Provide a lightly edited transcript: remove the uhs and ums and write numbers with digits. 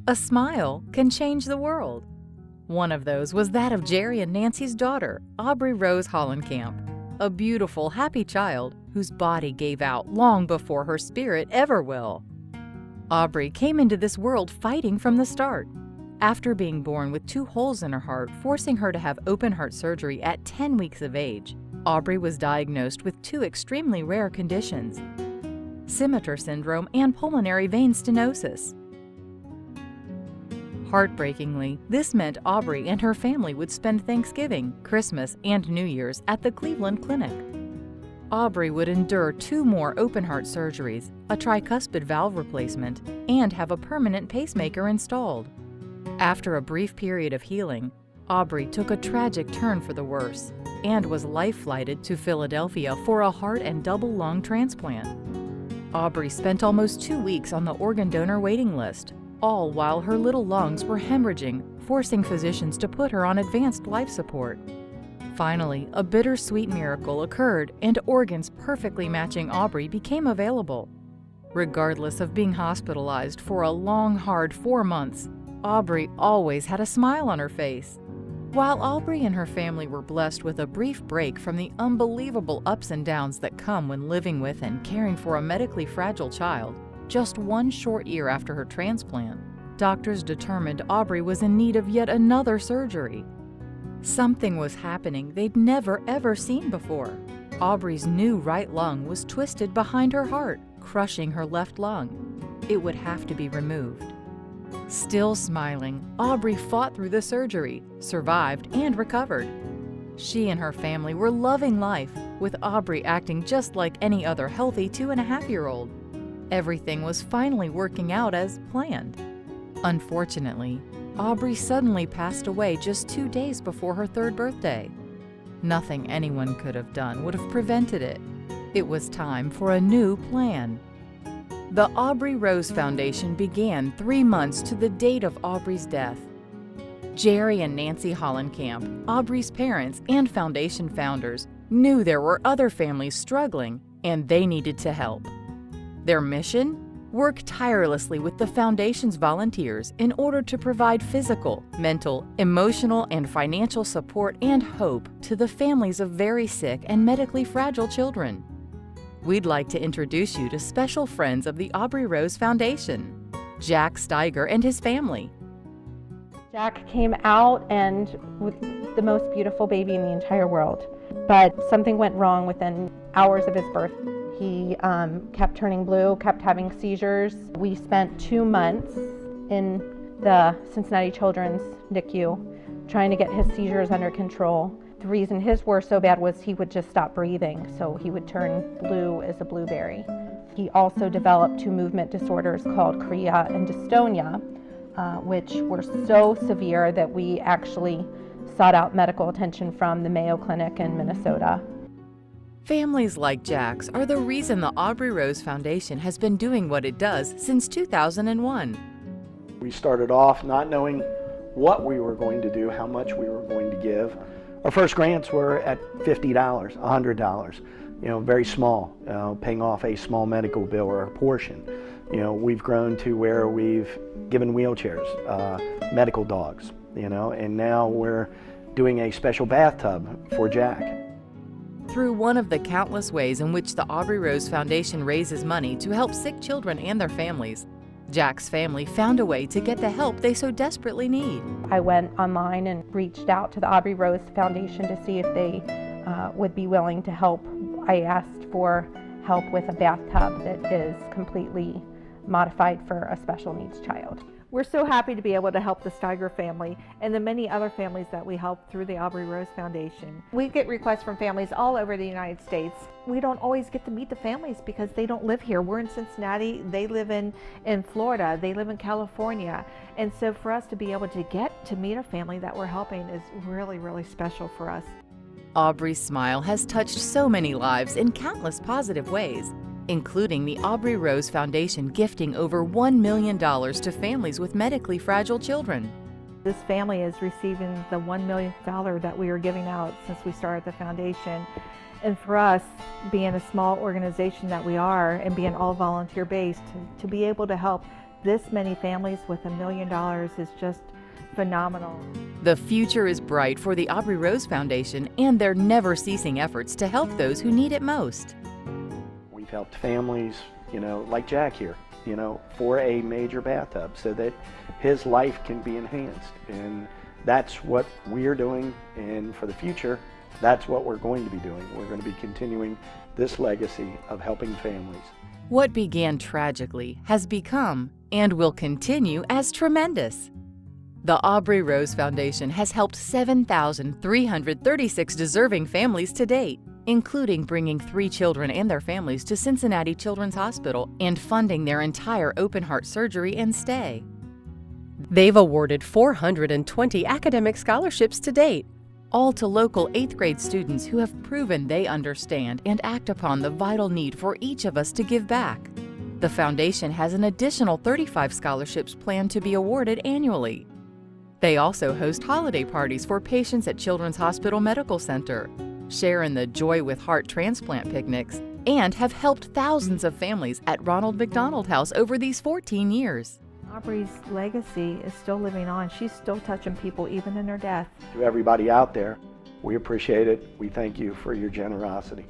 A smile can change the world. One of those was that of Jerry and Nancy's daughter, Aubrey Rose Hollenkamp, a beautiful, happy child whose body gave out long before her spirit ever will. Aubrey came into this world fighting from the start. After being born with 2 holes in her heart, forcing her to have open heart surgery at 10 weeks of age, Aubrey was diagnosed with 2 extremely rare conditions: Scimitar syndrome and pulmonary vein stenosis. Heartbreakingly, this meant Aubrey and her family would spend Thanksgiving, Christmas, and New Year's at the Cleveland Clinic. Aubrey would endure 2 more open-heart surgeries, a tricuspid valve replacement, and have a permanent pacemaker installed. After a brief period of healing, Aubrey took a tragic turn for the worse and was life-flighted to Philadelphia for a heart and double lung transplant. Aubrey spent almost 2 weeks on the organ donor waiting list, all while her little lungs were hemorrhaging, forcing physicians to put her on advanced life support. Finally, a bittersweet miracle occurred and organs perfectly matching Aubrey became available. Regardless of being hospitalized for a long, hard 4 months, Aubrey always had a smile on her face. While Aubrey and her family were blessed with a brief break from the unbelievable ups and downs that come when living with and caring for a medically fragile child, just 1 short year after her transplant, doctors determined Aubrey was in need of yet another surgery. Something was happening they'd never ever seen before. Aubrey's new right lung was twisted behind her heart, crushing her left lung. It would have to be removed. Still smiling, Aubrey fought through the surgery, survived, and recovered. She and her family were loving life, with Aubrey acting just like any other healthy 2.5-year-old. Everything was finally working out as planned. Unfortunately, Aubrey suddenly passed away just 2 days before her 3rd birthday. Nothing anyone could have done would have prevented it. It was time for a new plan. The Aubrey Rose Foundation began 3 months to the date of Aubrey's death. Jerry and Nancy Hollenkamp, Aubrey's parents and foundation founders, knew there were other families struggling and they needed to help. Their mission? Work tirelessly with the Foundation's volunteers in order to provide physical, mental, emotional, and financial support and hope to the families of very sick and medically fragile children. We'd like to introduce you to special friends of the Aubrey Rose Foundation, Jack Steiger and his family. Jack came out and with the most beautiful baby in the entire world, but something went wrong within hours of his birth. He kept turning blue, kept having seizures. We spent 2 months in the Cincinnati Children's NICU trying to get his seizures under control. The reason his were so bad was he would just stop breathing, so he would turn blue as a blueberry. He also developed 2 movement disorders called chorea and dystonia, which were so severe that we actually sought out medical attention from the Mayo Clinic in Minnesota. Families like Jack's are the reason the Aubrey Rose Foundation has been doing what it does since 2001. We started off not knowing what we were going to do, how much we were going to give. Our first grants were at $50, $100, very small, paying off a small medical bill or a portion. We've grown to where we've given wheelchairs, medical dogs, and now we're doing a special bathtub for Jack. Through one of the countless ways in which the Aubrey Rose Foundation raises money to help sick children and their families, Jack's family found a way to get the help they so desperately need. I went online and reached out to the Aubrey Rose Foundation to see if they would be willing to help. I asked for help with a bathtub that is completely modified for a special needs child. We're so happy to be able to help the Steiger family and the many other families that we help through the Aubrey Rose Foundation. We get requests from families all over the United States. We don't always get to meet the families because they don't live here. We're in Cincinnati, they live in Florida, they live in California. And so for us to be able to get to meet a family that we're helping is really, really special for us. Aubrey's smile has touched so many lives in countless positive ways, including the Aubrey Rose Foundation gifting over $1 million to families with medically fragile children. This family is receiving the $1 million that we are giving out since we started the foundation. And for us, being a small organization that we are and being all volunteer based, to be able to help this many families with $1 million is just phenomenal. The future is bright for the Aubrey Rose Foundation and their never-ceasing efforts to help those who need it most. We've helped families, like Jack here, for a major bathtub so that his life can be enhanced. And that's what we're doing, and for the future, that's what we're going to be doing. We're going to be continuing this legacy of helping families. What began tragically has become and will continue as tremendous. The Aubrey Rose Foundation has helped 7,336 deserving families to date, including bringing 3 children and their families to Cincinnati Children's Hospital and funding their entire open-heart surgery and stay. They've awarded 420 academic scholarships to date, all to local 8th grade students who have proven they understand and act upon the vital need for each of us to give back. The foundation has an additional 35 scholarships planned to be awarded annually. They also host holiday parties for patients at Children's Hospital Medical Center, share in the Joy with Heart transplant picnics, and have helped thousands of families at Ronald McDonald House over these 14 years. Aubrey's legacy is still living on. She's still touching people even in her death. To everybody out there, we appreciate it. We thank you for your generosity.